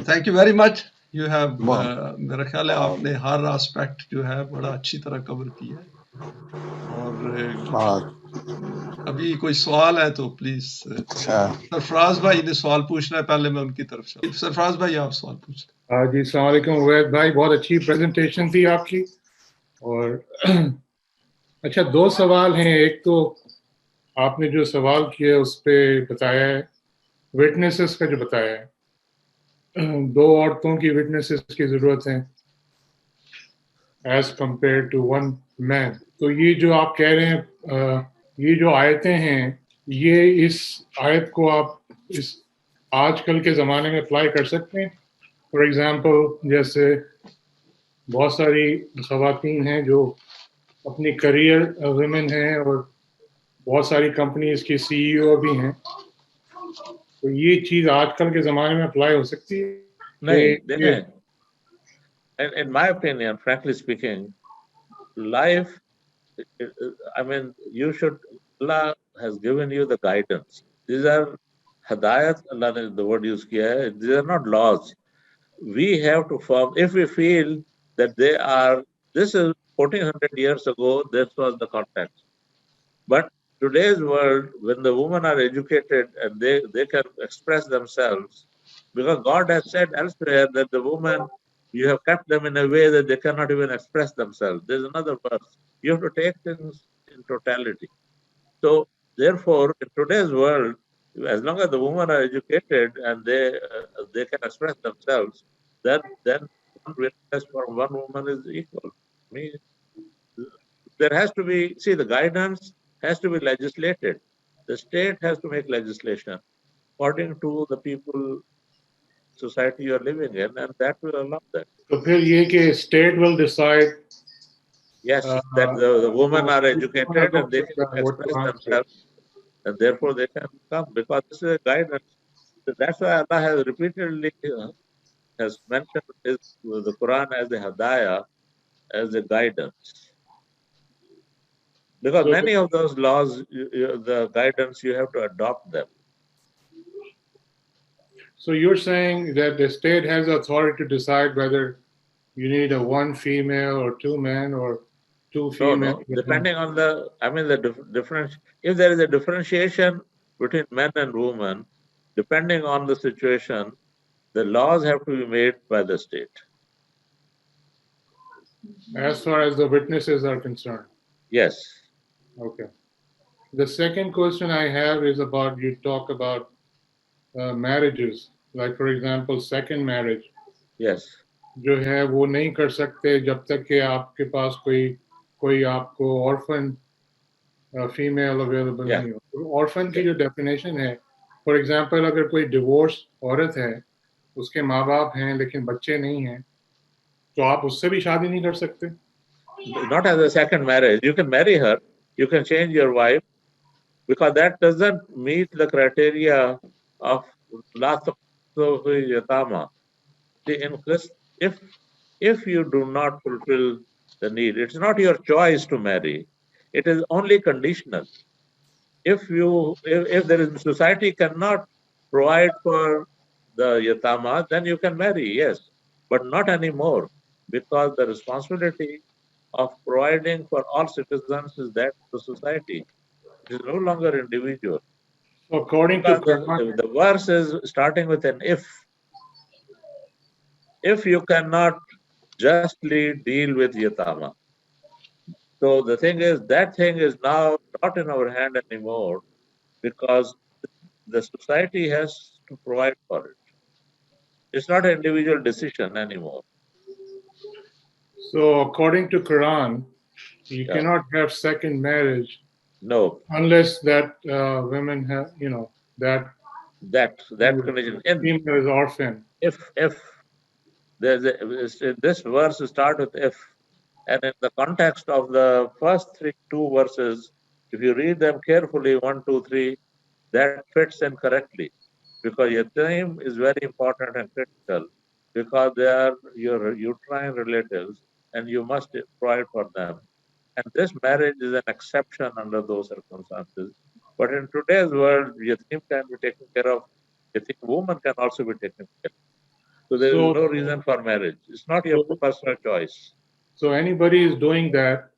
thank you very much. You have بہت میرا خیال ہے آپ نے ہر اسپیکٹ جو ہے بڑا اچھی طرح کور کیا ہے. اور ابھی کوئی سوال ہے تو پلیز اچھا سرفراز بھائی نے سوال پوچھنا ہے، پہلے میں ان کی طرف سے. سرفراز بھائی آپ سوال پوچھ لیں. جی السلام علیکم عوید بھائی، بہت اچھی پریزنٹیشن تھی آپ کی. اور اچھا 2 سوال ہیں. ایک تو آپ نے جو سوال کیا اس پہ بتایا ہے وٹنسز کا، جو بتایا ہے 2 عورتوں کی وٹنسز کی ضرورت ہے ایز کمپیئر ٹو 1 مین. تو یہ جو آپ کہہ رہے ہیں یہ جو آیتیں ہیں، یہ اس آیت کو آپ اس آج کل کے زمانے میں اپلائی کر سکتے ہیں؟ فار ایگزامپل جیسے بہت ساری خواتین ہیں جو اپنی کریئر ویمن ہیں اور بہت ساری کمپنیز کی سی ای او بھی ہیں، تو یہ چیز آج کل کے زمانے میں اپلائی ہو سکتی ہے؟ نہیں دیکھیں، in my opinion, frankly speaking, life, I mean, you should, Allah has given you the guidance. These are hadayat, Allah نے the word use kiya hai. These are not laws. We have to form, if we feel that they are, this is 1400 years ago, this was the context. But today's world, when the women are educated and they can express themselves, because God has said elsewhere that the women, you have kept them in a way that they cannot even express themselves. There's another verse. You have to take things in totality. So therefore, in today's world, as long as the women are educated and they can express themselves, then one witness for one woman is equal. I mean, there has to be, see, the guidance has to be legislated. The state has to make legislation according to the people, society you are living in, and that will allow that. تو پھر یہ کہ state will decide. Yes, that the women are educated and they can express themselves, and therefore they can come, because this is a guidance. That's why Allah has repeatedly has mentioned the Quran as a hadaya, as a guidance. Because many of those laws, the guidance, you have to adopt them. So you're saying that the state has authority to decide whether you need a 1 female or 2 men or 2 female? No. Depending on the, I mean, the difference. If there is a differentiation between men and women, depending on the situation, the laws have to be made by the state. As far as the witnesses are concerned? Yes. Okay. The second question I have is about, you talk about marriages, like for example second marriage. Yes. جو ہے وہ نہیں کر سکتے جب تک کہ آپ کے پاس کوئی آپ کو orphan فیمیل اویلیبل نہیں ہو. orphan کی جو ڈیفینیشن ہے، فار ایگزامپل اگر کوئی ڈیورس عورت ہے، اس کے ماں باپ ہیں لیکن بچے نہیں ہیں، تو آپ اس سے بھی شادی نہیں کر سکتے؟ Not as a second marriage. You can marry her, you can change your wife, because that doesn't meet the criteria of la taqtu yatama. If you do not fulfill the need, it's not your choice to marry. It is only conditional. If there is, society cannot provide for the yatama, then you can marry, yes, but not anymore, because the responsibility of providing for all citizens is that of the society. It is no longer individual. So according to the verse is starting with an if. If you cannot justly deal with yatama. So the thing is, that thing is now not in our hand anymore, because the society has to provide for it. It's not an individual decision anymore. So according to Quran, you cannot have second marriage. No. Unless that women have, that condition. Female is orphan. If this verse start with if, and in the context of the first 2 verses, if you read them carefully, 1, 2, 3, that fits in correctly, because yatim is very important and critical, because they are your uterine relatives and you must provide for them. And this marriage is an exception under those circumstances. But in today's world, yatim can be taken care of. Yatim woman can also be taken care of. So there is So- no reason for marriage. It's not your personal choice. So anybody is doing that,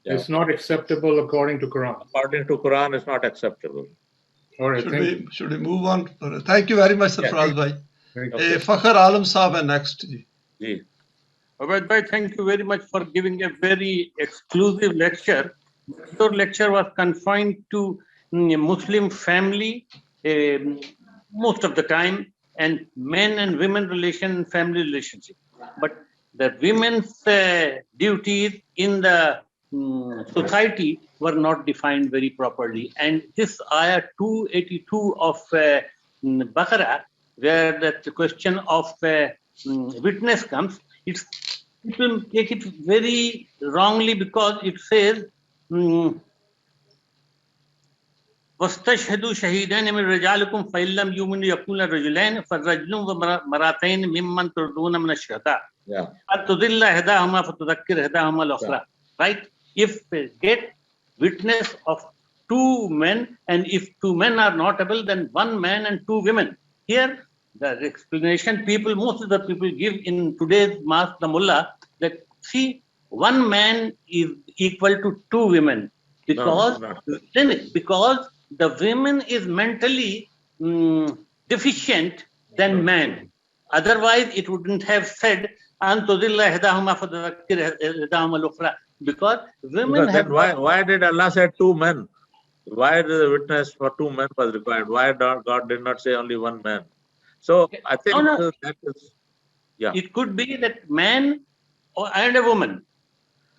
Yeah. it's not acceptable according to Quran. According to Quran, it's not acceptable. All right, should we move on? Thank you very much, Sarfraz bhai. Okay. Fakhr Alam Saab hai next. Ji. Abid bhai, thank you very much for giving a very exclusive lecture. Your lecture was confined to Muslim family most of the time, and men and women relation, family relationship. But the women's duties in the society were not defined very properly. And this ayah 282 of Baqarah, where that question of witness comes, people take it very wrongly because it says, وَاسْتَشْهَدُوا شَهِيدَيْنِ مِنْ رِجَالِكُمْ فَإِنْ لَمْ يُؤْمِنُوا يَكُونَ رَجُلَيْنِ فَرَجُلٌ وَامْرَأَتَيْنِ مِمَّنْ تَرْضَوْنَ مِنَ الشُّهَدَاءِ Yeah. فَتُضِلَّ إِحْدَاهُمَا فَتُذَكِّرُ إِحْدَاهُمَا الْأُخْرَى. Right? If they get witness of two men, and if two men are not able, then one man and two women. Here, the explanation most of the people give in today's mass, the mullah, that see, one man is equal to two women because because the women is mentally deficient than man. Otherwise, it wouldn't have said because women have. Then why did Allah say two men? Why the witness for two men was required? Why God did not say only one man? So I think No. that is, yeah. It could be that man and a woman.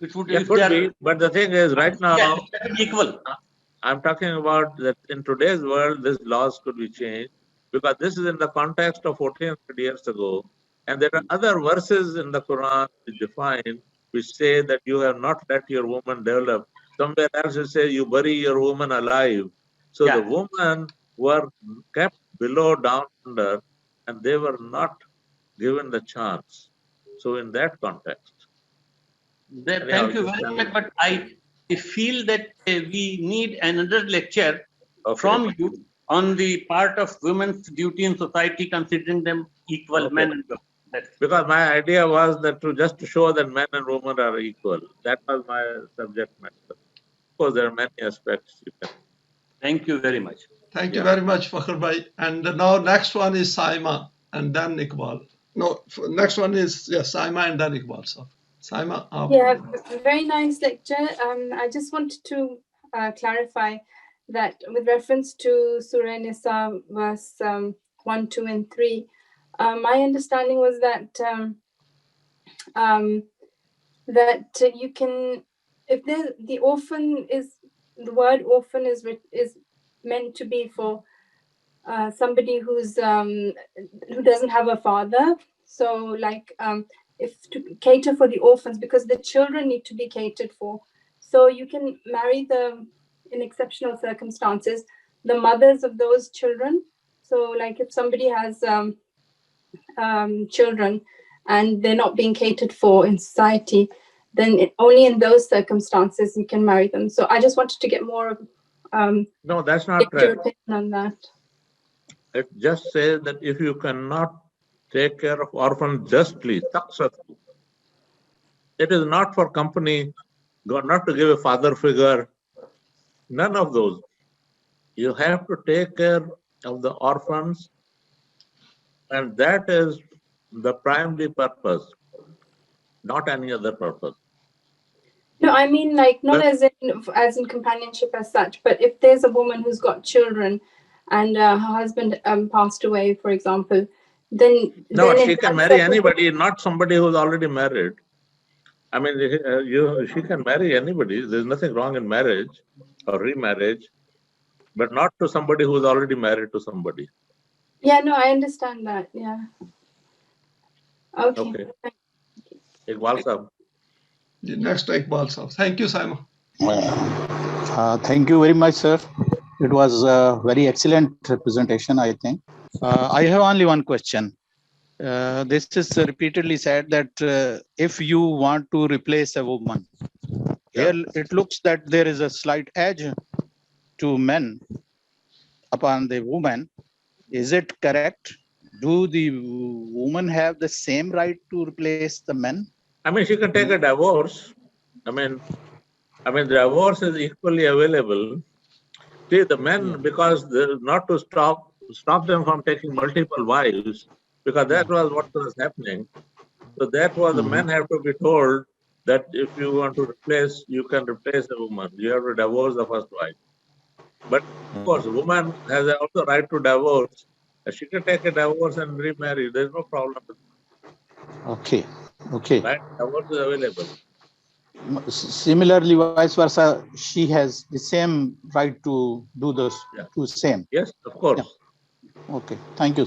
It would, It could be, but the thing is, right now, equal. I'm talking about that in today's world, these laws could be changed because this is in the context of 1400 years ago. And there are other verses in the Quran which define, which say that you have not let your woman develop. Somewhere else it says you bury your woman alive. So the women were kept below, down under, and they were not given the chance. So in that context. Thank you very much, but I feel that we need another lecture from you on the part of women's duty in society, considering them equal men and women. Because my idea was that just to show that men and women are equal. That was my subject matter. Of course, there are many aspects. Thank you very much. Thank you very much, Fakhr bhai. And now next one is Saima and then Iqbal. No, next one is Saima and then Iqbal. So, Saima. Yeah, very nice lecture. I just wanted to clarify that with reference to Surah Nisa verse 1, 2, and 3, my understanding was that that you can, if the orphan is, the word orphan is meant to be for somebody who doesn't have a father. So like if to cater for the orphans, because the children need to be catered for. So you can marry in exceptional circumstances, the mothers of those children. So like if somebody has children and they're not being catered for in society, then only in those circumstances you can marry them. So I just wanted to get more no, that's not right. Your opinion on that. It just says that if you cannot take care of orphans justly, it is not for company, not to give a father figure, none of those. You have to take care of the orphans, and that is the primary purpose, not any other purpose. No, I mean like not as in companionship as such, but if there's a woman who's got children and her husband passed away, for example, then she can marry anybody, not somebody who's already married. I mean, she can marry anybody. There's nothing wrong in marriage or remarriage, but not to somebody who's already married to somebody. Yeah, no, I understand that. Yeah. Okay. Iqbal Saab. Next, Iqbal Saab. Thank you, Saima. Thank you very much, sir. It was a very excellent presentation, I think. I have only one question. This is repeatedly said that if you want to replace a woman, here it looks that there is a slight edge to men upon the woman. Is it correct do the woman have the same right to replace the men? I mean, she can take a divorce. I mean, divorce is equally available. See, the men, because not to stop them from taking multiple wives, because that was what was happening. So therefore, the men have to be told that if you want to replace, you can replace a woman. You have to divorce the first wife. But of course, a woman has also right to divorce. She can take a divorce and remarry. There's no problem. Okay. Okay. Right? Divorce is available. Similarly, vice versa, she has the same right to do the to same. Yes, of course. Yeah. Okay. Thank you.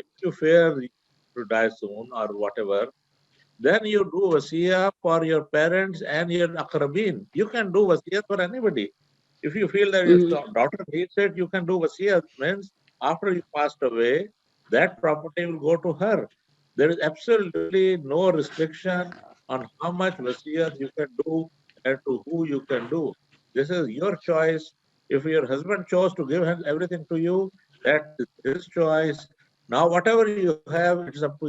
if you fear to die soon or whatever, then you do wasiyah for your parents and your aqrabin. You can do wasiyah for anybody. If you feel that your daughter needs it, you can do wasiyah. Means after you passed away, that property will go to her. There is absolutely no restriction on how much wasiyah you can do and to who you can do. This is your choice. If your husband chose to give everything to you, that is his choice. Now whatever you have, it's up to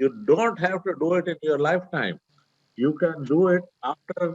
You don't have to do it in your lifetime. You can do it after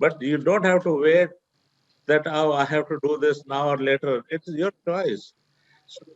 but you don't have to wait that oh I have to do this now or later. It's your choice.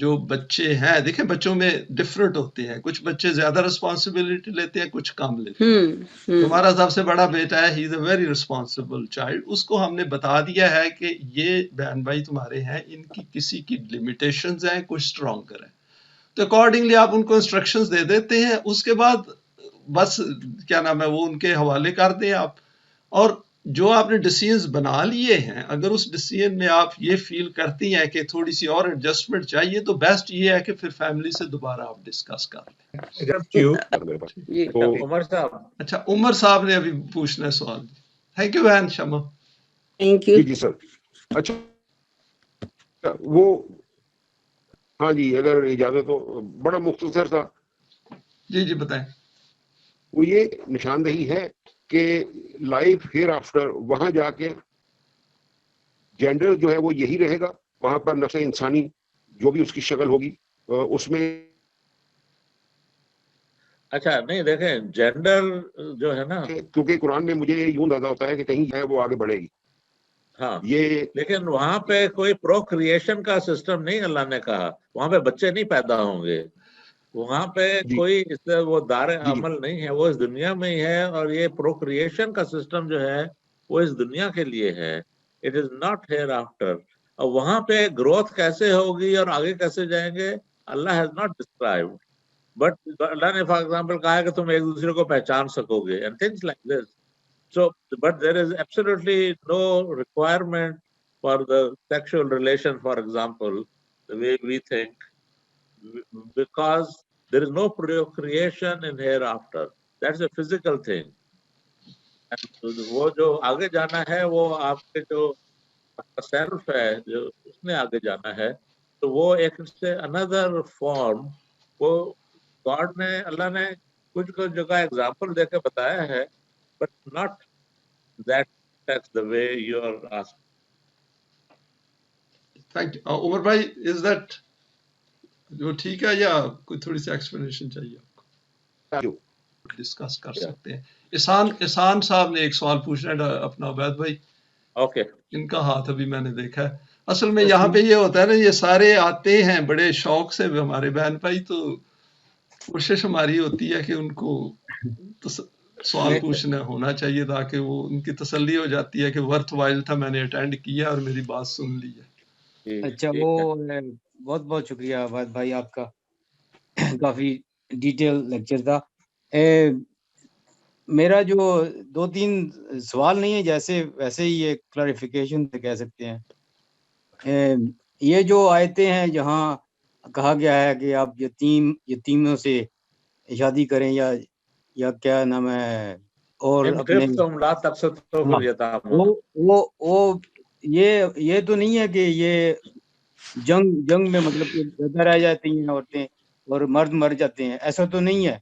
جو بچے ہیں دیکھیں بچوں میں different ہوتے ہیں, کچھ بچے زیادہ رسپانسبلٹی لیتے ہیں, کچھ کم لیتے ہیں. تمہارا سب سے بڑا بیٹا ہے, ہی از اے ویری رسپانسبل چائلڈ, اس کو ہم نے بتا دیا ہے کہ یہ بہن بھائی تمہارے ہیں, ان کی کسی کی لمیٹیشنز ہیں, کچھ اسٹرانگر ہیں, تو اکارڈنگلی آپ ان کو انسٹرکشنز دے دیتے ہیں. اس کے بعد بس کیا نام ہے وہ ان کے حوالے کر دیں آپ, اور جو آپ نے ڈیسیژنز بنا لیے ہیں اگر اس ڈیسیژن میں آپ یہ فیل کرتی ہیں کہ تھوڑی سی اور ایڈجسٹمنٹ چاہیے تو بیسٹ یہ ہے کہ پھر فیملی سے دوبارہ آپ ڈسکس کر لیں. تو عمر صاحب, اچھا عمر صاحب نے ابھی پوچھنا ہے سوال. تھینک یو بہن شمع. Thank you. جی سر. اچھا وہ ہاں جی اگر اجازت ہو بڑا مختصر تھا. جی بتائیں. وہ یہ نشاندہی ہے کہ لائف ہیئر آفٹر وہاں جا کے جینڈر جو ہے وہ یہی رہے گا, وہاں پر نفس انسانی جو بھی اس کی شکل ہوگی اس میں. اچھا نہیں دیکھیں جینڈر جو ہے نا, کیونکہ قرآن میں مجھے یوں اندازہ ہوتا ہے کہ کہیں ہے وہ آگے بڑھے گی. ہاں یہ لیکن وہاں پہ کوئی پروکریشن کا سسٹم نہیں اللہ نے کہا, وہاں پہ بچے نہیں پیدا ہوں گے, وہاں پہ کوئی اس سے وہ دار عمل نہیں ہے, وہ اس دنیا میں ہی ہے. اور یہ پروکریشن کا سسٹم جو ہے وہ اس دنیا کے لیے ہے, it is not hereafter. اور وہاں پہ گروتھ کیسے ہوگی اور آگے کیسے جائیں گے اللہ ہیز ناٹ ڈسکرائبڈ, بٹ اللہ نے فار ایگزامپل کہا ہے کہ تم ایک دوسرے کو پہچان سکو گے and things like this. So, but there is absolutely no requirement for the sexual relation, for example, the way we think, because there is no procreation in hereafter. That's a physical thing. And وہ جو آگے جانا ہے وہ آپ کے جو self ہے جو اس نے آگے جانا ہے, تو وہ ایک سے another form, وہ گاڈ نے اللہ نے کچھ جگہ ایگزامپل دے کے بتایا ہے, but not that's the way you are asking. Thank you. عمر بھائی از دیٹ جو ٹھیک ہے یا کوئی تھوڑی سی ایکسپلینیشن چاہیے آپ کو؟ ڈسکس کر سکتے ہیں. احسان صاحب نے ایک سوال پوچھنا ہے اپنا عبید بھائی. اوکے ان کا ہاتھ ابھی میں نے دیکھا ہے. اصل میں یہاں پہ یہ ہوتا ہے نا, یہ سارے آتے ہیں بڑے شوق سے ہمارے بہن بھائی, تو کوشش ہماری ہوتی ہے کہ ان کو سوال پوچھنا ہونا چاہیے تاکہ وہ ان کی تسلی ہو جاتی ہے کہ ورتھ وائل تھا, میں نے اٹینڈ کیا اور میری بات سن لی ہے. اچھا وہ بہت بہت شکریہ عبید بھائی آپ کا, کافی ڈیٹیل لیکچر تھا. میرا جو 2-3 سوال نہیں ہے جیسے ویسے ہی یہ کلیریفیکیشن کہہ سکتے ہیں. یہ جو آیتیں ہیں جہاں کہا گیا ہے کہ آپ یتیموں سے شادی کریں یا کیا نام ہے, اور اپنے وہ یہ تو نہیں ہے کہ یہ جنگ میں مطلب کہ زیادہ رہ جاتی ہیں عورتیں اور مرد مر جاتے ہیں, ایسا تو نہیں ہے.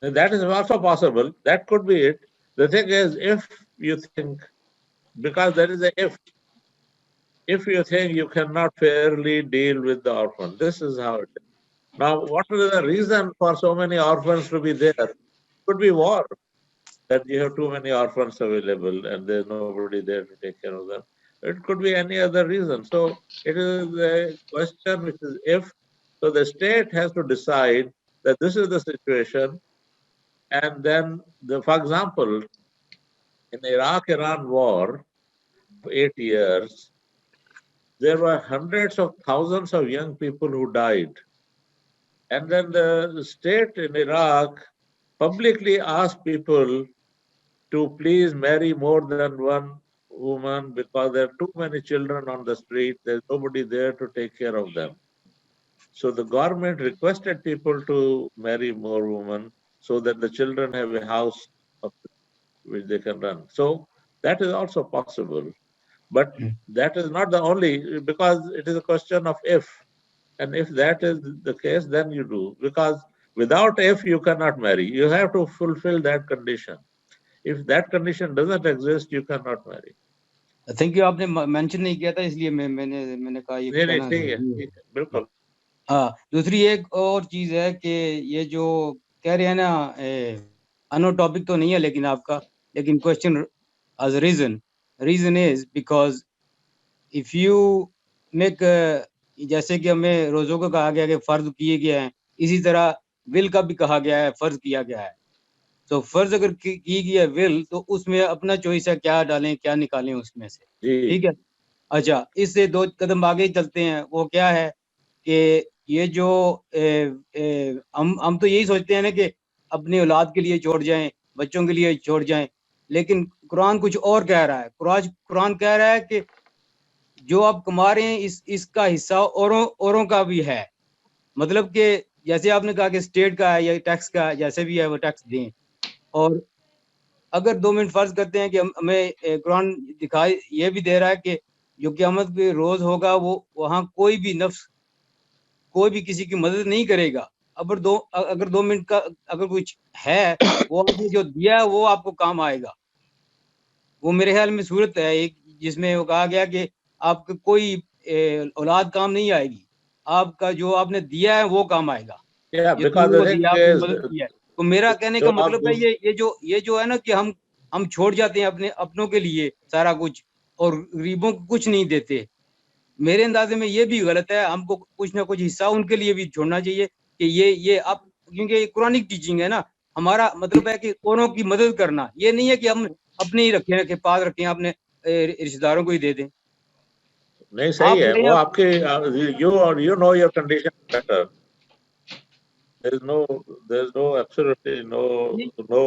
That is also possible. That could be it. The thing is, if you think, because there is a if you think you cannot fairly deal with the orphan, this is how it is. Now, what is the reason for so many orphans to be there? It could be war, that you have too many orphans available and there's nobody there to take care of them. It could be any other reason. So it is a question which is if. So the state has to decide that this is the situation. And then, for example, in the Iraq-Iran war, for 8 years, there were hundreds of thousands of young people who died. And then the state in Iraq publicly asked people to please marry more than one woman because there are too many children on the street. There's nobody there to take care of them. So the government requested people to marry more women so that the children have a house which they can run. So that is also possible. But that is not the only, because it is a question of if. And if that is the case, then you do. Because without if, you cannot marry. You have to fulfill that condition. If that condition doesn't exist, you cannot marry. Thank you. آپ نے mention نہیں کیا تھا اس لیے میں نے کہا یہ کہنا ہے. بالکل. ہاں, دوسری ایک اور چیز ہے کہ یہ جو کہہ رہے ہیں نا, انو ٹاپک تو نہیں ہے لیکن آپ کا, لیکن question as reason is because if you make جیسے کہ ہمیں روزوں کو کہا گیا کہ فرض کیے گئے ہیں، اسی طرح ول کا بھی کہا گیا ہے، فرض کیا گیا ہے. تو فرض اگر کی گئی ہے ول، تو اس میں اپنا چوائس ہے کیا ڈالیں کیا نکالیں اس میں سے. جی ٹھیک ہے. اچھا، اس سے 2 قدم آگے چلتے ہیں. وہ کیا ہے کہ یہ جو ہم تو یہی سوچتے ہیں نا کہ اپنی اولاد کے لیے چھوڑ جائیں، بچوں کے لیے چھوڑ جائیں، لیکن قرآن کچھ اور کہہ رہا ہے. قرآن کہہ رہا ہے کہ جو آپ کما رہے ہیں اس کا حصہ اوروں کا بھی ہے. مطلب کہ جیسے آپ نے کہا کہ اسٹیٹ کا ہے یا ٹیکس کا ہے، جیسے بھی ہے وہ ٹیکس دیں. اور اگر 2 منٹ فرض کرتے ہیں کہ ہمیں قرآن دکھائی یہ بھی دے رہا ہے کہ جو قیامت کے روز ہوگا وہ وہاں کوئی بھی نفس کوئی بھی کسی کی مدد نہیں کرے گا. اگر 2 منٹ کا اگر کچھ ہے، وہ آپ نے جو دیا ہے وہ آپ کو کام آئے گا. وہ میرے خیال میں صورت ہے ایک جس میں وہ کہا گیا کہ آپ کو کوئی اولاد کام نہیں آئے گی، آپ کا جو آپ نے دیا ہے وہ کام آئے گا. yeah, یہ because تم the کو thing دیا، آپ نے is مدد کیا ہے. تو میرا کہنے جو کا آپ مطلب ہے یہ جو ہے نا کہ ہم چھوڑ جاتے ہیں اپنوں کے لیے سارا کچھ اور غریبوں کو کچھ نہیں دیتے. میرے اندازے میں یہ بھی غلط ہے. ہم کو کچھ نہ کچھ حصہ ان کے لیے بھی چھوڑنا چاہیے کہ یہ اب کیونکہ یہ قرآنک ٹیچنگ ہے نا. ہمارا مطلب ہے کہ اوروں کی مدد کرنا، یہ نہیں ہے کہ ہم اپنے ہی رکھیں پاس رکھیں، اپنے رشتے داروں کو ہی دے دیں. نہیں صحیح ہے آپ وہ آپ کی you know your condition better. There is no absolutely no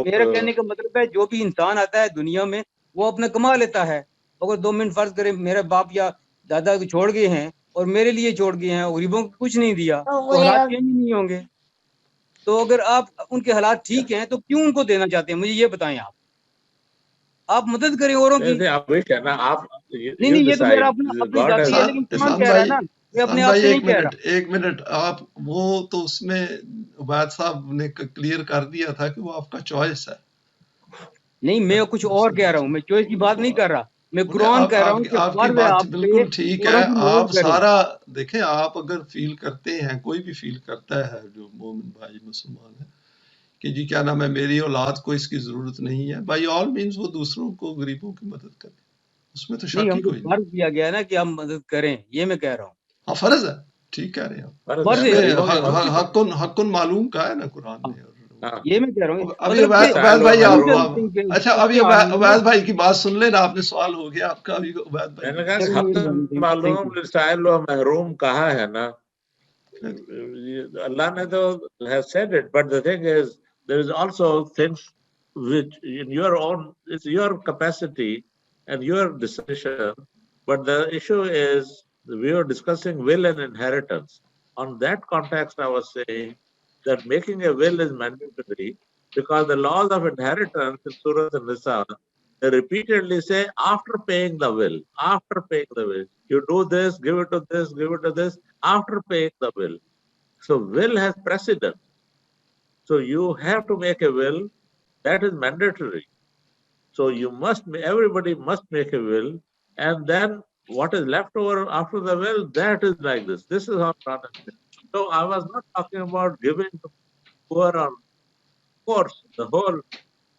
میرا کہنے کا مطلب ہے جو بھی انسان آتا ہے دنیا میں وہ اپنا کما لیتا ہے. اگر 2 منٹ فرض کریں میرے باپ یا دادا کو چھوڑ گئے ہیں اور میرے لیے چھوڑ گئے ہیں، غریبوں کو کچھ نہیں دیا، تو حالات چینج نہیں ہوں گے. تو اگر آپ ان کے حالات ٹھیک ہیں تو کیوں ان کو دینا چاہتے ہیں؟ مجھے یہ بتائیں. آپ مدد کریں اوروں کی. آپ wish ہے نا آپ نہیں یہ تو میرا اپنی God ذاتی ہے، has لیکن قرآن احسان کہہ رہا ہے بھائی، نا، یہ اپنے احسان آپ سے بھائی نہیں کہہ رہا. ایک منٹ آپ وہ تو اس میں عبید صاحب نے کلیئر کر دیا تھا کہ وہ آپ کا چوائس ہے. نہیں میں کچھ اور کہہ رہا ہوں، میں چوائس کی بات نہیں کر رہا، میں قرآن کہہ رہا ہوں کہ آپ کی فرض ہے بات آپ پہ بالکل ٹھیک ہے. اوروں کی آپ مدد کریں. سارا دیکھیں، آپ اگر فیل کرتے ہیں، کوئی بھی فیل کرتا ہے جو مومن بھائی مسلمان ہے کہ جی کیا نام ہے میری اولاد کو اس کی ضرورت نہیں ہے، بائی آل مینز وہ دوسروں کو غریبوں کی مدد کرے، اس میں تو نہیں شک ہی ہم کو کوئی نہیں. فرض دیا گیا ہے نا کہ ہم مدد کریں، یہ میں کہہ رہا ہوں. ہاں فرض ہے، ٹھیک کہہ رہے ہیں آپ. فرض اس ہے، میں حق معلوم کا ہے نا قرآن میں. یہ میں کہہ رہا ہوں. ابھی مطلب کہ عبید بھائی اچھا ابھی اس کے عبید بھائی کی بات سن لینا، آپ نے سوال ہو گیا آپ کا. ابھی عبید بھائی میں نے کہا حق معلوم للسائل و محروم کہا ہے نا. اللہ نے تو has said it, but the thing is there is also things which in your own, it's your capacity and your decision, but the issue is we were discussing will and inheritance. On that context I was saying that making a will is mandatory because the laws of inheritance in Surah An-Nisa, they repeatedly say after paying the will, you do this, give it to this, give it to this, after paying the will. So will has precedence. So you have to make a will, that is mandatory. So everybody must make a will, and then what is left over after the will, that is like this. This is how Quran is. So I was not talking about giving to poor, or of course the whole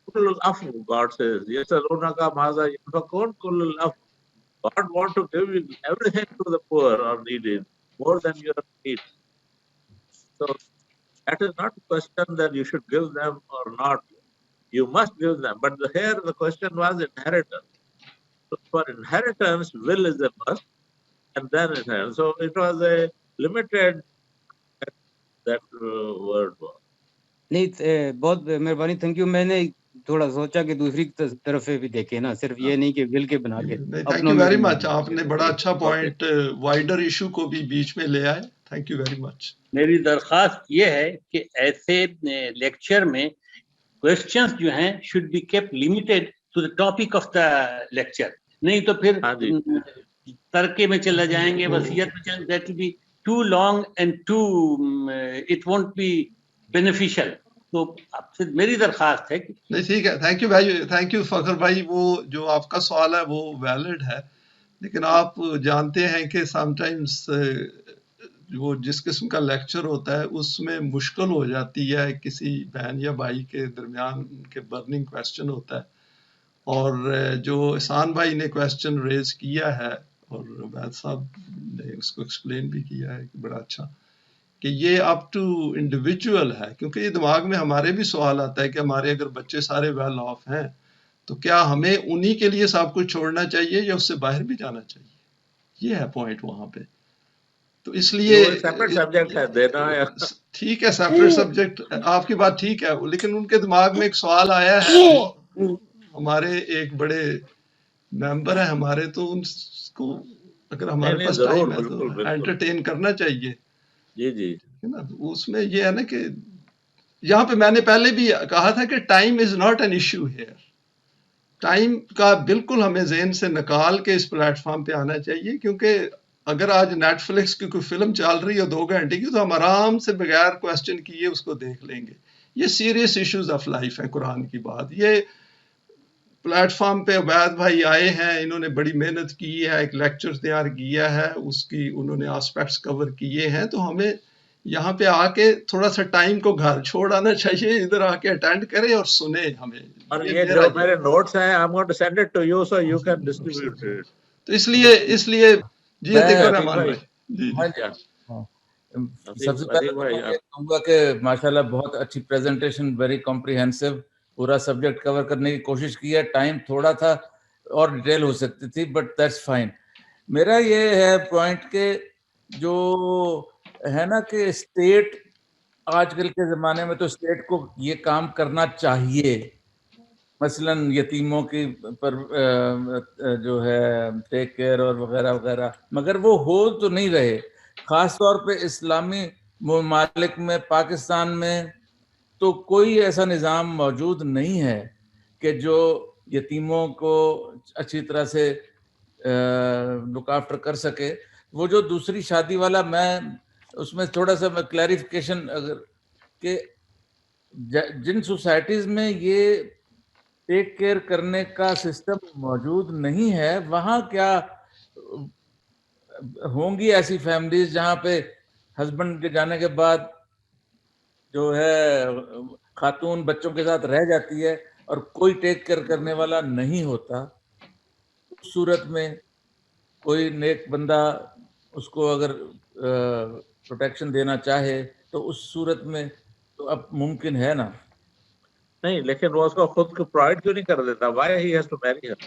Kullul Afw, God says, Yasarunaka Maza Yafakun Kullul Afw. God wants to give you everything to the poor or needy, more than your needs. So that is not a question that you should give them or not. You must give them. But here the question was inheritance. So for inheritance, will is a must, and then inheritance. So it was a limited, that word was. نہیں بہت مہربانی، thank you. میں نے تھوڑا سوچا کہ دوسری طرف بھی دیکھیں نا، صرف یہ نہیں کہ ول کے بنا کے. تھینک یو ویری مچ، آپ نے بڑا اچھا پوائنٹ وائڈر ایشو کو بھی بیچ میں لے آئے. تھینک یو ویری مچ. میری درخواست یہ ہے کہ ایسے لیکچر میں کوشچنس جو ہیں should be kept limited to the topic of the lecture. نہیں تو پھر ترکے میں چلا جائیں گے، وصیت میں چلیں، that will be too long and it won't be beneficial. تو آپ سے میری درخواست ہے کہ نہیں ٹھیک ہے. تھینک یو بھائی، تھینک یو فخر بھائی. وہ جو آپ کا سوال ہے وہ ویلڈ ہے، لیکن آپ جانتے ہیں کہ سم ٹائمس وہ جس قسم کا لیکچر ہوتا ہے اس میں مشکل ہو جاتی ہے، کسی بہن یا بھائی کے درمیان کے برننگ کویسچن ہوتا ہے. اور جو احسان بھائی نے کویسچن ریز کیا ہے اور عبید صاحب نے اس کو ایکسپلین بھی کیا ہے کہ بڑا اچھا کہ یہ اپ ٹو انڈیویجول ہے، کیونکہ یہ دماغ میں ہمارے بھی سوال آتا ہے کہ ہمارے اگر بچے سارے ویل آف ہیں تو کیا ہمیں انہی کے لیے سب کچھ چھوڑنا چاہیے یا اس سے باہر بھی جانا چاہیے؟ یہ ہے پوائنٹ وہاں پہ. تو اس لیے سیپریٹ سبجیکٹ ہے دینا ہے. ٹھیک ہے سیپریٹ سبجیکٹ، آپ کی بات ٹھیک ہے، لیکن ان کے دماغ میں ایک سوال آیا ہے، ہمارے ایک بڑے ممبر ہیں ہمارے، تو ان کو اگر ہمارے پاس ٹائم ہے تو انٹرٹین کرنا چاہیے. جی جی ہے نا، اس میں یہ ہے نا کہ یہاں پہ میں نے پہلے بھی کہا تھا کہ time is not an issue here. Time کا بالکل ہمیں ذہن سے نکال کے اس پلیٹ فارم پہ آنا چاہیے، کیونکہ اگر آج نیٹ فلکس کی کوئی فلم چل رہی ہے 2 گھنٹے کی تو ہم آرام سے بغیر کوشچن کیے اس کو دیکھ لیں گے. یہ سیریس ایشوز آف لائف ہے قرآن کی بات. یہ پلیٹ فارم پہ عبید بھائی آئے ہیں، انہوں نے بڑی محنت کی ہے، ایک لیکچر تیار کیا ہے، اس کی انہوں نے آسپیکٹس کور کیے ہیں، تو ہمیں یہاں پہ آ کے تھوڑا سا ٹائم کو گھر چھوڑ آنا چاہیے، ادھر آ کے اٹینڈ کریں اور سنیں ہمیں. اور یہ جو میرے نوٹس ہیں I'm going to send it to you so you can distribute it. تو اس لیے جی عتیق الرحمان بھائی جی سب سے پہلے تو میں یہ کہوں گا کہ ماشاءاللہ بہت اچھی پریزنٹیشن، ویری کمپریہنسو، پورا سبجیکٹ کور کرنے کی کوشش کی ہے. ٹائم تھوڑا تھا اور ڈیٹیل ہو سکتی تھی بٹ دیٹس فائن. میرا یہ ہے پوائنٹ کہ جو ہے نا کہ اسٹیٹ آج کل کے زمانے میں تو اسٹیٹ کو یہ کام کرنا چاہیے، مثلاً یتیموں کی پر جو ہے ٹیک کیئر اور وغیرہ وغیرہ، مگر وہ ہو تو نہیں رہے. خاص طور پہ اسلامی ممالک میں، پاکستان میں تو کوئی ایسا نظام موجود نہیں ہے کہ جو یتیموں کو اچھی طرح سے لک آفٹر کر سکے. وہ جو دوسری شادی والا، میں اس میں تھوڑا سا میں کلیریفیکیشن اگر کہ جن سوسائٹیز میں یہ ٹیک کیئر کرنے کا سسٹم موجود نہیں ہے، وہاں کیا ہوں گی ایسی فیملیز جہاں پہ ہسبینڈ کے جانے کے بعد جو ہے خاتون بچوں کے ساتھ رہ جاتی ہے اور کوئی ٹیک کیئر کرنے والا نہیں ہوتا. اس صورت میں کوئی نیک بندہ اس کو اگر پروٹیکشن دینا چاہے تو اس صورت میں تو اب ممکن ہے نا. نہیں، لیکن وہ اس کو خود کو پرووائڈ کیوں نہیں کر دیتا؟ Why he has to marry her?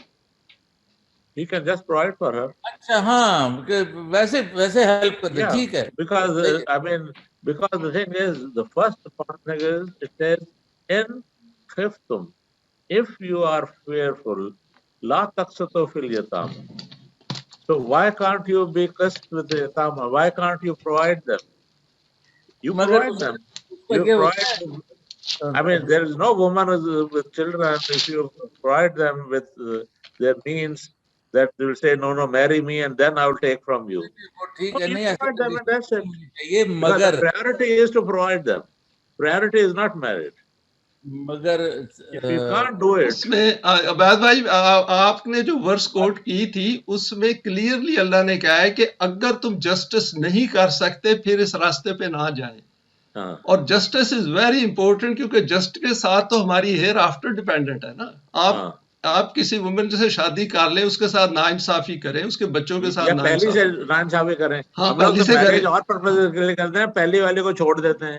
He can just provide for her. اچھا ہاں، ویسے ہیلپ کر دے، ٹھیک ہے. Because because the thing is, the first thing is, it says in khiftum, if you are fearful, la taqsatu fil yatama. So why can't you be qist with the yatama? Why can't you provide them? You provide them. You provide them. I mean, there is no woman with children, if you provide them with their means, that they will say, no, marry me and then I will take from you. ٹھیک ہے، You نہیں provide them and that's it. یہ Because مگر the priority is to provide them. Priority is not marriage. مگر If you can't do it. اس میں عبید بھائی آپ نے جو ورس کوٹ کی تھی اس میں کلیئرلی اللہ نے کہا ہے کہ اگر تم جسٹس نہیں کر سکتے پھر اس راستے پہ نہ جائیں. اور جسٹس از ویری امپورٹنٹ، کیونکہ جسٹ کے ساتھ تو ہماری ہیئر آفٹر ڈیپینڈنٹ ہے نا. آپ کسی وومن سے شادی کر لیں، اس کے ساتھ ناانصافی کریں، اس کے بچوں کے ساتھ پہلی سے ناانصافی کریں. ہاں پہلی سے کریں، اور پرپز کے لیے کرتے ہیں، پہلی والے کو چھوڑ دیتے ہیں.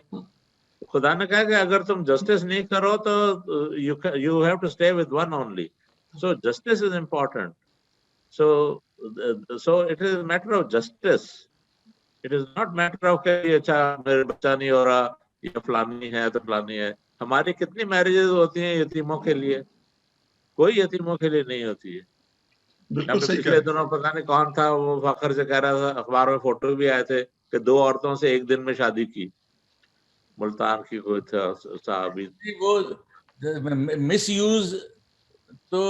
خدا نے کہا کہ اگر تم جسٹس نہیں کرو تو you have to stay with one only. So justice is important. So it is matter of justice. It is not matter of کہ اچھا میرے بچہ نہیں ہو رہا یا فلانی ہے تو فلانی ہے. ہماری کتنی میرجز ہوتی ہیں یتیموں کے لیے؟ کوئی یتیموں کے لیے نہیں ہوتی ہے. پچھلے دنوں پتہ نہیں کون تھا وہ فخر سے کہہ رہا تھا، اخبار میں فوٹو بھی آئے تھے کہ 2 عورتوں سے ایک دن میں شادی کی. ملتان کی کوئی تھا صحابی. وہ مس یوز تو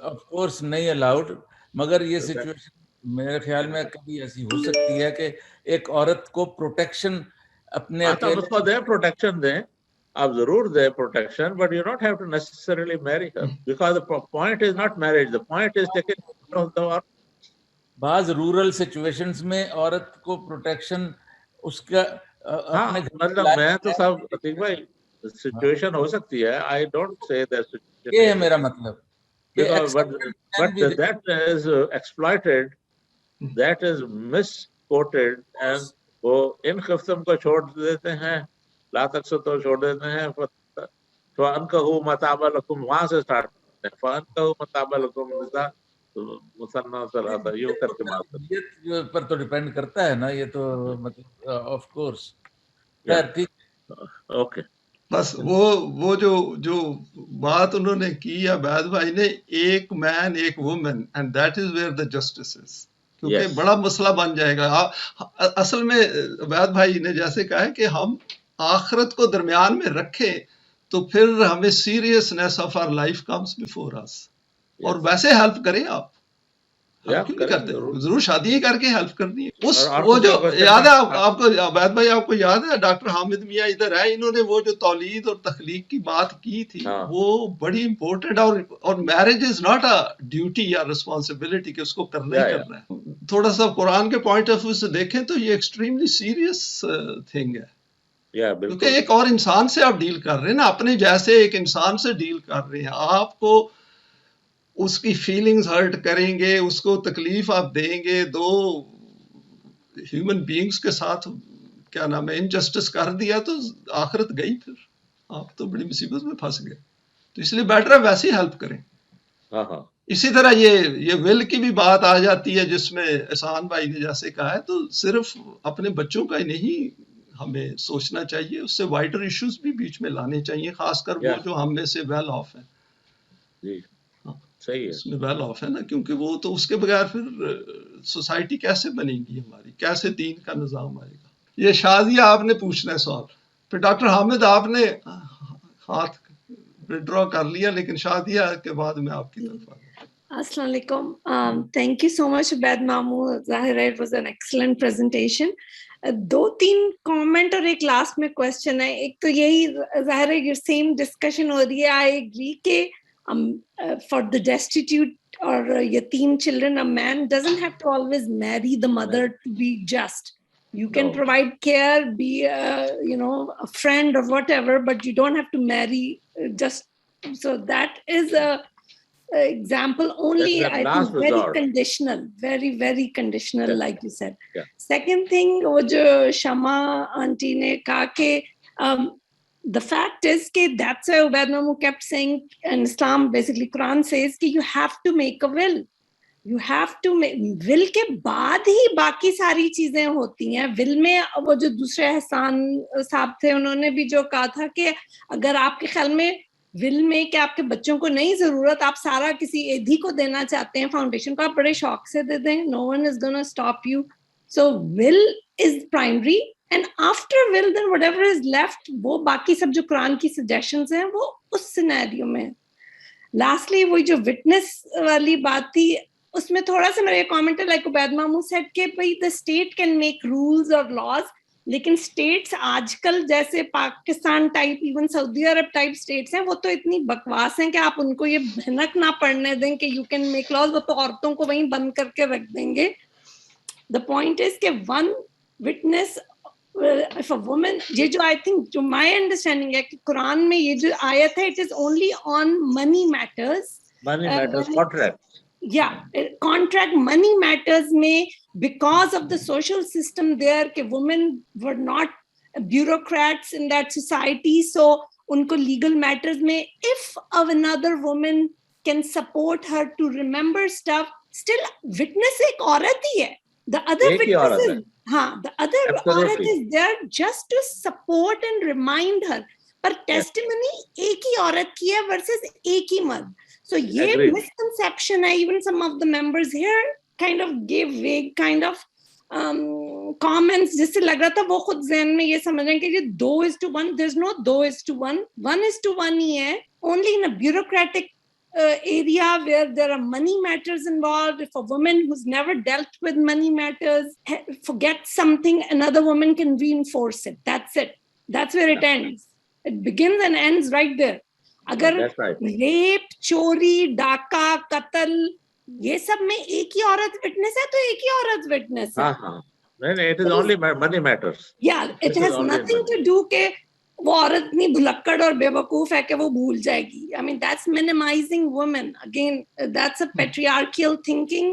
آف کورس نہیں الاؤڈ، مگر یہ سچویشن میرے خیال میں کبھی ایسی ہو سکتی ہے کہ ایک عورت کو پروٹیکشن اپنے اس کو دیں، پروٹیکشن دیں، آپ ضرور دیں protection, but you don't have to necessarily marry her, because the point is not marriage, the point is taking care of the. بعض رورل سچویشنز میں عورت کو پروٹیکشن اس کا مطلب میں تو سب عتیق بھائی سچویشن ہو سکتی ہے. I don't say that. یہ ہے میرا مطلب. But that is exploited that is misquoted, and وہ ان خفتم کو چھوڑ دیتے ہیں, لا تقسطوا چھوڑ دیتے ہیں, فَأَنْكَحُوا مَطَابَ لَكُمْ وہاں سے اسٹارٹ کرتے ہیں, فَأَنْكَحُوا مَطَابَ لَكُمْ نِسَاء مُثَنَّى وَثُلَاثَ, یوں کر کے بات کرتے ہیں. نیت پر تو ڈیپینڈ کرتا ہے نا, یہ تو مطلب آف کورس. خیر ٹھیک. اوکے, بس وہ جو بات انہوں نے کی عبید بھائی نے, ایک مین ایک woman, and that is where the justice is, کیونکہ بڑا مسئلہ بن جائے گا. اصل میں عبید بھائی نے جیسے کہا ہے کہ ہم آخرت کو درمیان میں رکھیں تو پھر ہمیں seriousness of our life comes before us, اور ویسے ہیلپ کریں آپ, کیوں نہیں کرتے؟ ضرور شادی کر کے ہیلپ کرنی ہے. وہ جو یاد ہے آپ کو عبید بھائی, آپ کو یاد ہے ڈاکٹر حامد میاں ادھر ہے, انہوں نے وہ جو تولید اور تخلیق کی بات کی تھی, وہ بڑی امپورٹنٹ, اور marriage is not a duty یا ریسپانسبلٹی کہ اس کو کرنا ہی کرنا ہے. تھوڑا سا قرآن کے پوائنٹ آف ویو سے دیکھیں تو یہ ایکسٹریملی سیریس تھنگ ہے, کیونکہ ایک اور انسان سے آپ ڈیل کر رہے ہیں نا, اپنے جیسے ایک انسان سے ڈیل کر رہے ہیں. آپ کو اس کی فیلنگز ہرٹ کریں گے, اس کو تکلیف آپ دیں گے, دو ہیومن بینگز کے ساتھ کیا نام ہے انجسٹس کر دیا تو آخرت گئی, پھر آپ تو بڑی مصیبت میں پھنس گئے. تو اس لیے بیٹر ہے ویسے ہی ہیلپ کریں. اسی طرح یہ ول کی بھی بات آ جاتی ہے, جس میں احسان بھائی نے جیسے کہا ہے, تو صرف اپنے بچوں کا ہی نہیں ہمیں سوچنا چاہیے, اس سے وائڈر ایشوز بھی بیچ میں لانے چاہیے, خاص کر وہ جو ہم میں سے ویل آف ہیں. صحیح ہے, اس میں ویل آف ہے نا, کیونکہ وہ تو اس کے بغیر پھر سوسائٹی کیسے بنے گی ہماری, کیسے دین کا نظام آئے گا. یہ شازیہ آپ نے پوچھنا ہے سوال, پھر ڈاکٹر حامد آپ نے ہاتھ وڈرا کر لیا, لیکن شازیہ کے بعد میں آپ کی طرف آ گیا. السلام علیکم. تھینک یو سو مچ عبید مامو, ظاہر ہے it was an excellent presentation. 2-3 comment اور ایک لاسٹ میں کوشچن ہے. ایک تو یہی, ظاہر ہے یہ سیم ڈسکشن ہو رہی ہے, آئی ایگری کہ for the destitute or yatim children, a man doesn't have to always marry the mother to be just. You can provide care, be a friend or whatever, but you don't have to marry just. So that is a example only, I think, very conditional, very, very conditional, like you said. Second thing, wo jo Shama auntie ne kaha ke the fact is that that's why Ubaid Mamu kept saying, and Islam basically Quran says that you have to make a will. You have to make will کے بعد ہی باقی ساری چیزیں ہوتی ہیں. will میں وہ جو دوسرے احسان صاحب تھے, انہوں نے بھی جو کہا تھا کہ اگر آپ کے خیال میں will میں کہ آپ کے بچوں کو نہیں ضرورت, آپ سارا کسی ایدھی کو دینا چاہتے ہیں فاؤنڈیشن کو, آپ بڑے شوق سے دے دیں, no one is gonna stop you. So will is primary. And after will, then whatever is left, وہ باقی سب جو قرآن کی suggestions ہیں وہ اس سینیریو میں. Lastly, وہ جو witness والی بات تھی, اس میں تھوڑا سا میرا کامنٹ ہے, like عبید مامو said کہ بھائی the state can make rules or laws, لیکن states آج کل جیسے پاکستان ٹائپ, ایون سعودی عرب ٹائپ states ہیں, وہ تو اتنی بکواس ہیں کہ آپ ان کو یہ بھنک نہ پڑھنے دیں کہ you can make laws, وہ تو عورتوں کو وہیں بند کر کے رکھ دیں گے. The point is کہ one witness, if a woman, یہ جو I think جو my understanding ہے کہ قرآن میں یہ جو آیت ہے, it is only on money matters. Money matters, contracts. Yeah, contract, money matters میں because of the social system there کہ women were not bureaucrats in that society, so ان کو legal matters میں if another woman can support her to remember stuff, still witness ایک عورت ہی ہے. The other witnesses, the other عورت is there just to support and remind her. Per testimony ایک ہی عورت کی ہے versus ایک ہی مرد. So یہ misconception ہے. Even some of the members here kind of gave vague kind of comments, جس سے لگ رہا تھا وہ خود ذہن میں یہ سمجھ رہے ہیں کہ یہ 2:1. There's no 2:1. 1:1 ہی ہے. Only in a bureaucratic area where there are money matters involved. If a woman who's never dealt with money matters forgets something, another woman can reinforce it. That's it. That's where it ends. It begins and ends right there. اگر rape, چوری, ڈاکہ, قتل, یہ سب میں ایک ہی عورت witness ہے تو ایک ہی عورت وٹنس ہے. It is only money matters. Yeah, it has nothing to do کہ وہ عورت اتنی بھلکڑ اور بے وقوف ہے کہ وہ بھول جائے گی. I mean, that's minimizing women. Again, that's a patriarchal thinking.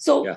So Yeah.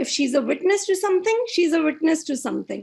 If she's a witness to something, she's a witness to something.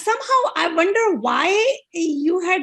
somehow I wonder why you had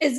is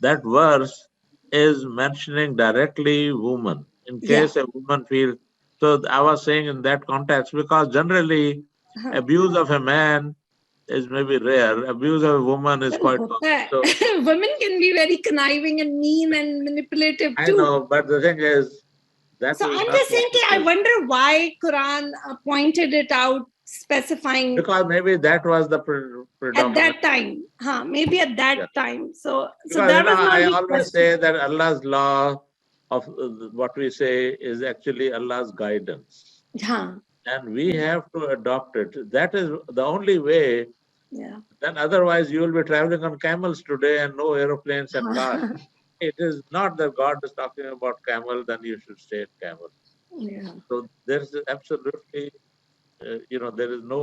That verse is mentioning directly woman. In case a woman feels, so I was saying in that context, because generally abuse of a man is maybe rare. Abuse of a woman is quite common. So, women can be very conniving and mean and manipulative I too. know, but the thing is that So is I'm not just saying what I it is. wonder why Quran pointed it out, specifying Because maybe that was the at predominant. that time. Maybe at that Yeah. time. So Because, that was my I only always question. say that Allah's law of what we say is actually Allah's guidance. Haan. And we have to adopt it. That is the only way. Yeah. Then otherwise you will be traveling on camels today and no aeroplanes and cars. It is not that God is talking about camel, then you should stay in camel. Yeah. So there is absolutely, there is no.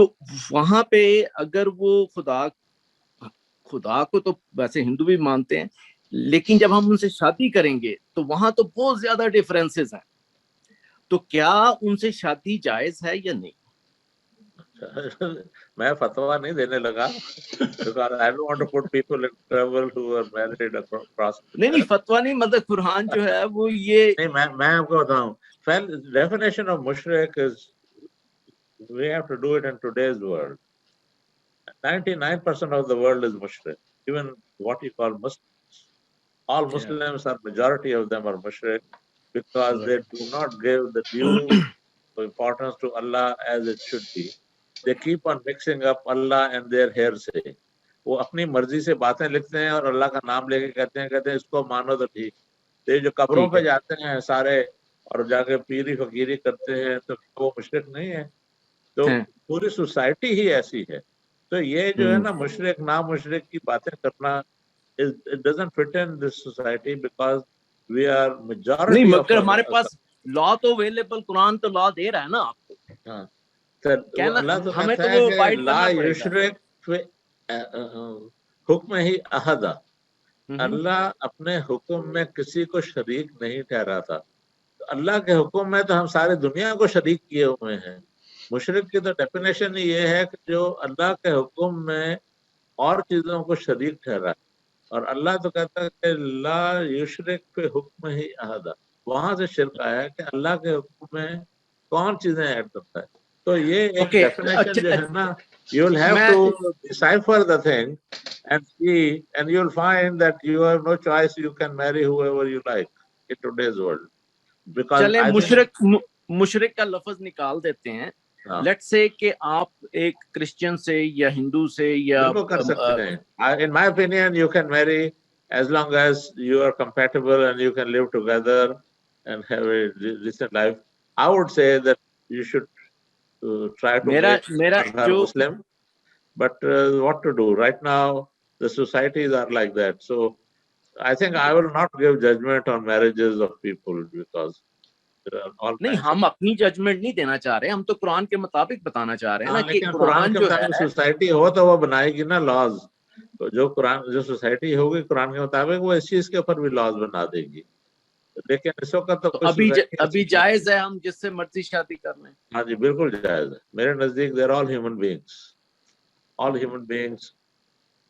تو وہاں پہ اگر وہ خدا کو تو ویسے ہندو بھی مانتے ہیں، لیکن جب ہم ان سے شادی کریں گے تو وہاں تو بہت زیادہ ڈفرینسز ہیں، تو کیا ان سے شادی جائز ہے یا نہیں؟ میں فتوا نہیں دینے لگا because I don't want to put people in trouble who are married across. نہیں فتوا نہیں، مطلب قرآن جو ہے وہ یہ نہیں، میں آپ کو بتاؤں، definition of mushrik is we have to do it in today's world. 99% of the world is mushrik, even what you call Muslims. All Muslims are, majority of them are mushrik because they do not give the due importance to Allah as it should be. They keep on mixing up Allah and their hearsay. وہ اپنی مرضی سے باتیں لکھتے ہیں اور اللہ کا نام لے کے کہتے ہیں اس کو مانو تو ٹھیک. یہ جو قبروں پہ جاتے ہیں سارے اور جا کے پیری فقیری کرتے ہیں تو وہ مشرک نہیں ہے. تو پوری سوسائٹی ہی ایسی ہے. تو یہ جو ہے نا مشرک نام مشرک کی باتیں کرنا it doesn't fit in this society because we are majority. نہیں مگر ہمارے پاس لا تو اویلیبل، قرآن تو لا دے رہا ہے نا آپ کو. اللہ تو کہتا ہے کہ لا یشرک حکم ہی احدا. اللہ اپنے حکم میں کسی کو شریک نہیں ٹھہراتا. اللہ کے حکم میں تو ہم سارے دنیا کو شریک کیے ہوئے ہیں. مشرک کی تو ڈیفینیشن یہ ہے کہ جو اللہ کے حکم میں اور چیزوں کو شریک ٹھہرا. اور اللہ تو کہتا ہے کہ لا یشرک فی حکم ہی احدا. وہاں سے شرک آیا کہ اللہ کے حکم میں کون چیزیں ایڈ کرتا ہے. تو یہ ایک ڈیفینیشن جو ہے نا, you will have to decipher the thing and see, and you will find that you have no choice. You can marry whoever you like in today's world. چلے مشرک کا لفظ نکال دیتے ہیں. لیٹس سے کہ آپ ایک کرسچن سے یا ہندو سے یا کر سکتے ہیں. In my opinion, you can marry as long as you are compatible and you can live together and have a decent life. I would say that you should try to make her Muslim, but what to do right now? The societies are like that. So I think I will not give judgment on marriages of people because there are all. نہیں ہم اپنی judgment نہیں دینا چاہ رہے ہیں, ہم تو قرآن کے مطابق بتانا چاہ رہے ہیں نا کہ قرآن کے مطابق سوسائٹی ہو تو وہ بنائے گی نا لاز. تو جو سوسائٹی ہوگی قرآن کے مطابق وہ اس چیز کے اوپر بھی لاز بنا دے گی. لیکن اس وقت تو ابھی جائز ہے ہم جس سے مرضی شادی کر لیں. ہاں جی بالکل جائز ہے. میرے نزدیک there all human beings, all human beings.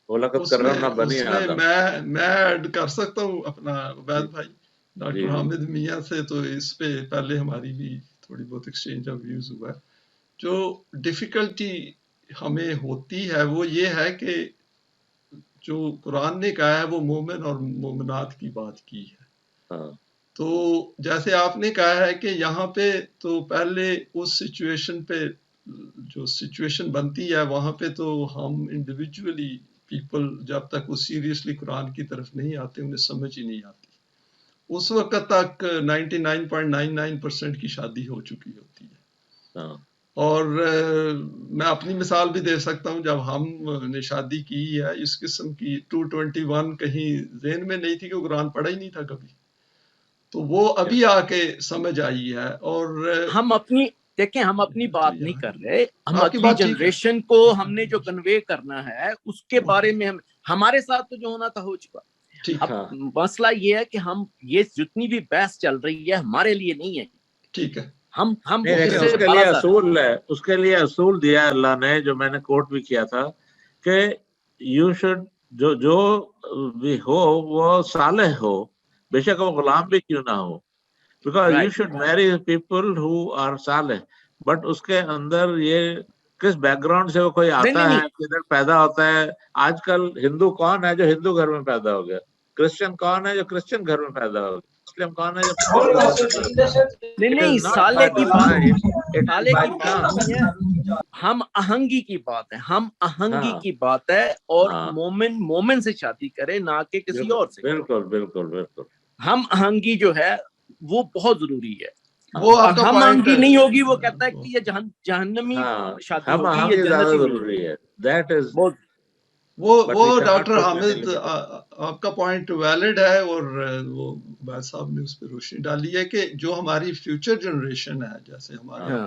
میں ایڈ کر سکتا ہوں اپنا عبید بھائی ڈاکٹر حامد میاں سے. تو اس پہ پہلے ہماری بھی تھوڑی بہت ایکسچینج آف ویوز ہوا ہے. جو ڈیفیکلٹی ہمیں ہوتی ہے وہ یہ ہے کہ جو قرآن نے کہا ہے وہ مومن اور مومنات کی بات کی ہے. تو جیسے آپ نے کہا ہے کہ یہاں پہ تو پہلے اس سچویشن پہ جو سچویشن بنتی ہے وہاں پہ تو ہم انڈیویجولی پیپل جب تک وہ سیریسلی قرآن کی طرف نہیں آتے انہیں سمجھ ہی نہیں آتی. اس وقت تک 99.99% کی شادی ہو چکی ہوتی ہے. اور میں اپنی مثال بھی دے سکتا ہوں. جب ہم نے شادی کی ہے اس قسم کی 221 کہیں ذہن میں نہیں تھی کہ قرآن پڑھا ہی نہیں تھا کبھی. تو وہ ابھی آ کے سمجھ آئی ہے. اور ہم اپنی دیکھیں ہم اپنی بات نہیں کر رہے, ہم اپنی جنریشن کو ہم نے جو کنوے کرنا ہے اس کے بارے میں ہمارے ساتھ تو جو ہونا تھا ہو چکا. اب مسئلہ یہ ہے کہ ہم یہ جتنی بھی بحث چل رہی ہے ہمارے لیے نہیں ہے. ٹھیک ہے ہم اس کے لیے اصول ہے, اس کے لیے اصول دیا اللہ نے جو میں نے کوٹ بھی کیا تھا کہ یو شوڈ جو بھی ہو وہ صالح ہو, بے شک وہ غلام بھی کیوں نہ ہو. Because you should marry people who are Saleh. But اس کے اندر یہ کس بیک گراؤنڈ سے وہ کوئی آتا ہے کدھر پیدا ہوتا ہے. آج کل ہندو کون ہے جو ہندو گھر میں پیدا ہو گیا, کرسچن کون ہے جو کرسچن گھر میں پیدا ہو گیا, مسلم کون ہے جو نہیں صالح کی بات ہم آہنگی کی بات ہے, ہم آہنگی کی بات ہے. اور مومن سے شادی کرے نہ کہ کسی اور سے. بالکل بالکل بالکل. ہم آہنگی جو ہے وہ بہت ضروری ہے. وہ ہم آہنگی نہیں ہوگی وہ کہتا ہے کہ یہ جہنمی شادی ہوگی, یہ جنتی ضروری ہے. That is وہ ڈاکٹر حامد آپ کا پوائنٹ ویلڈ ہے. اور وہ عبید صاحب نے اس پہ روشنی ڈالی ہے کہ جو ہماری فیوچر جنریشن ہے جیسے ہمارا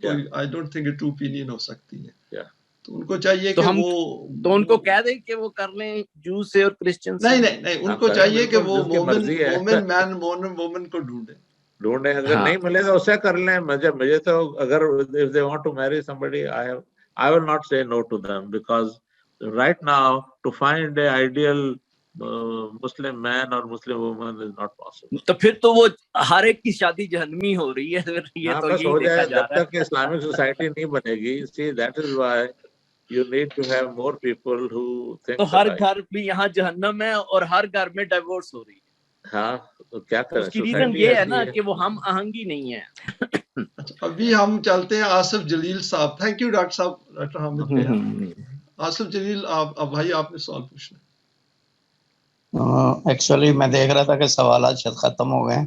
Yeah. کوئی I don't think two opinion ہو سکتی ہے. Yeah. تو ان کو چاہیے تو کہ ہم وہ تو ان کو کہہ دیں کہ وہ کر لیں جو سے اور کرسچن سے. نہیں ان آپ کو کریں چاہیے کہ بالکل وہ جس کی مرضی ہے. مومن مین وومن کو ڈھونڈے. ڈھونڈیں, اگر ہاں نہیں ملے تو اسے کر لیں. مجھے تو اگر if they want to marry somebody, I will not say no to them, because right now to find a ideal Muslim man or Muslim woman is not possible. تو پھر تو وہ ہر ایک کی شادی جہنمی ہو رہی ہے. یہ ہاں تو بس یہی ہو دیکھا جائے, جا جب رہا تک کہ اسلامک سوسائٹی نہیں بنے گی. See, that is why you need to have more people who ہے. think تو ہر alike. گھر بھی یہاں جہنم ہے اور ہر گھر میں ڈائیورس ہو رئی ہے. ہاں تو کیا تو کریں, اس کی ریزن سوسائٹی یہ ہے ایسی نا ہے. کہ وہ ہم آہنگی نہیں ہے. اچھا, ابھی ہم چلتے ہیں آصف جلیل صاحب. تھینک یو ڈاکٹر صاحب, ڈاکٹر حامد بھیا. آصف جلیل اب بھائی آپ نے سوال پوچھنا. ایکچولی میں دیکھ رہا تھا کہ سوالات شاید ختم ہو گئے,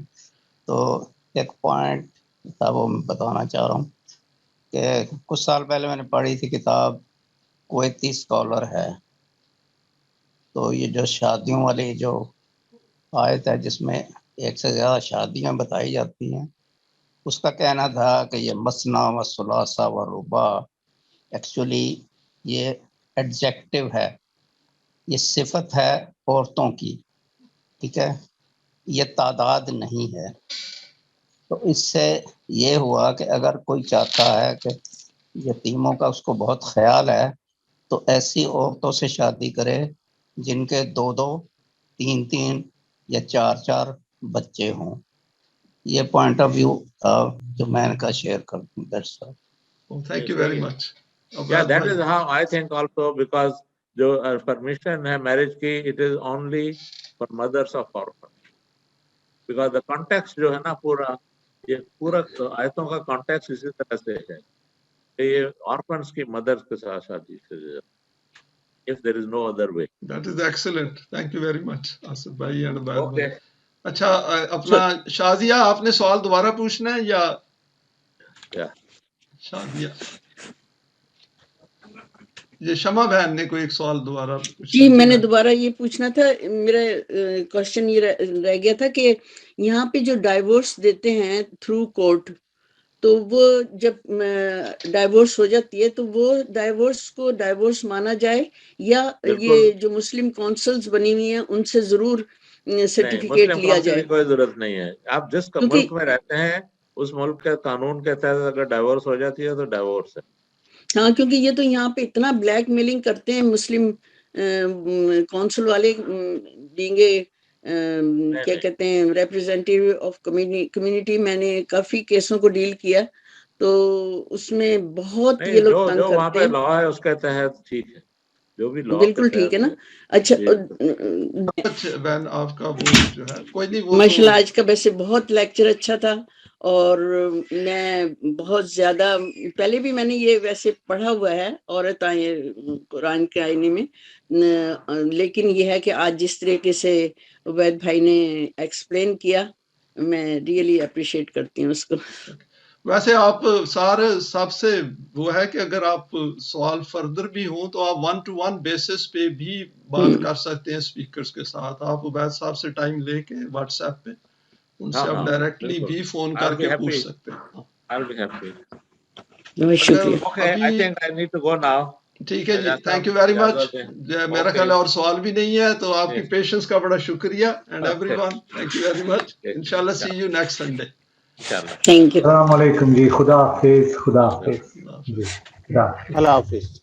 تو ایک پوائنٹ تھا وہ میں بتانا چاہ رہا ہوں کہ کچھ سال پہلے میں نے پڑھی تھی کتاب, کویتی اسکالر ہے, تو یہ جو شادیوں والی جو آیت ہے جس میں ایک سے زیادہ شادیاں بتائی جاتی ہیں, اس کا کہنا تھا کہ یہ مثنا و ثلاثہ و رباع ایکچولی یہ ایڈجیکٹو ہے, یہ صفت ہے عورتوں کی, ٹھیک ہے, یہ تعداد نہیں ہے. تو اس سے یہ ہوا کہ اگر کوئی چاہتا ہے کہ یتیموں کا اس کو بہت خیال ہے تو ایسی عورتوں سے شادی کرے جن کے 2 3 یا 4 بچے ہوں. یہ پوائنٹ آف ویو تھا جو میں نے کہا شیئر کر دوں. That's all. Thank you very much. Yeah, that is how I think also, because جو permission ہے marriage کی, it is only for mothers of orphans, because the context جو ہے نا یہ پورا آیتوں کا context اسی طرح سے ہے کہ یہ orphans کی mothers کے ساتھ شادی کی, if there is no other way. That is excellent. Thank you very much, Asif بھائی and عبید Okay. بھائی. اچھا, اپنا شازیہ آپ نے سوال دوبارہ پوچھنا ہے یا شازیہ؟ یہ شمع بہن نے کوئی ایک سوال دوبارہ پوچھا. جی, میں نے دوبارہ یہ پوچھنا تھا, میرا کوشچن یہ رہ گیا تھا کہ یہاں پہ جو ڈائیورس دیتے ہیں تھرو کورٹ, تو وہ جب ڈائیورس ہو جاتی ہے تو وہ ڈائیورس کو ڈائیورس مانا جائے, یا یہ جو مسلم کونسلز بنی ہوئی ہیں ان سے ضرور سرٹیفکیٹ لیا جائے؟ کوئی ضرورت نہیں ہے. آپ جس ملک میں رہتے ہیں اس ملک کے قانون کے تحت اگر ڈائیورس ہو جاتی ہے تو ڈائیورس ہے. ہاں, کیونکہ یہ تو یہاں پہ اتنا بلیک میلنگ کرتے ہیں مسلم کونسل والے, بینگے کیا کہتے ہیں ریپریزنٹیو آف کمیونٹی. میں نے کافی کیسوں کو ڈیل کیا, تو اس میں بہت یہ لوگ تنگ جو وہاں کرتے پہ ہیں. لا ہے اس کے تحت ٹھیک ہے, جو بھی لا بالکل ٹھیک ہے نا. اچھا, بہن آپ کا وہ جو ہے کوئی نہیں, وہ ماشاء اللہ آج کا ویسے بہت لیکچر اچھا تھا, اور میں بہت زیادہ پہلے بھی میں نے یہ ویسے پڑھا ہوا ہے عورت آئے قرآن کے آئینے میں, لیکن یہ ہے کہ آج جس طریقے سے عبید بھائی نے ایکسپلین کیا, میں ریئلی اپریشیٹ کرتی ہوں اس کو. ویسے آپ سب سے وہ ہے کہ اگر آپ سوال فردر بھی ہوں تو آپ 1-to-1 بیسس پہ بھی بات کر سکتے ہیں اسپیکرز کے ساتھ. آپ عبید صاحب سے ٹائم لے کے واٹس ایپ پہ ان سے آپ ڈائریکٹلی بھی فون کر کے پوچھ سکتے ہیں. ٹھیک ہے جی, تھینک یو ویری مچ. میرا خیال ہے اور سوال بھی نہیں ہے, تو آپ کی پیشنس کا بڑا شکریہ. And everyone, thank you very much. انشاءاللہ see you next Sunday. Thank you. السلام علیکم جی, خدا حافظ. خدا حافظ جی, خدا حافظ. اللہ حافظ.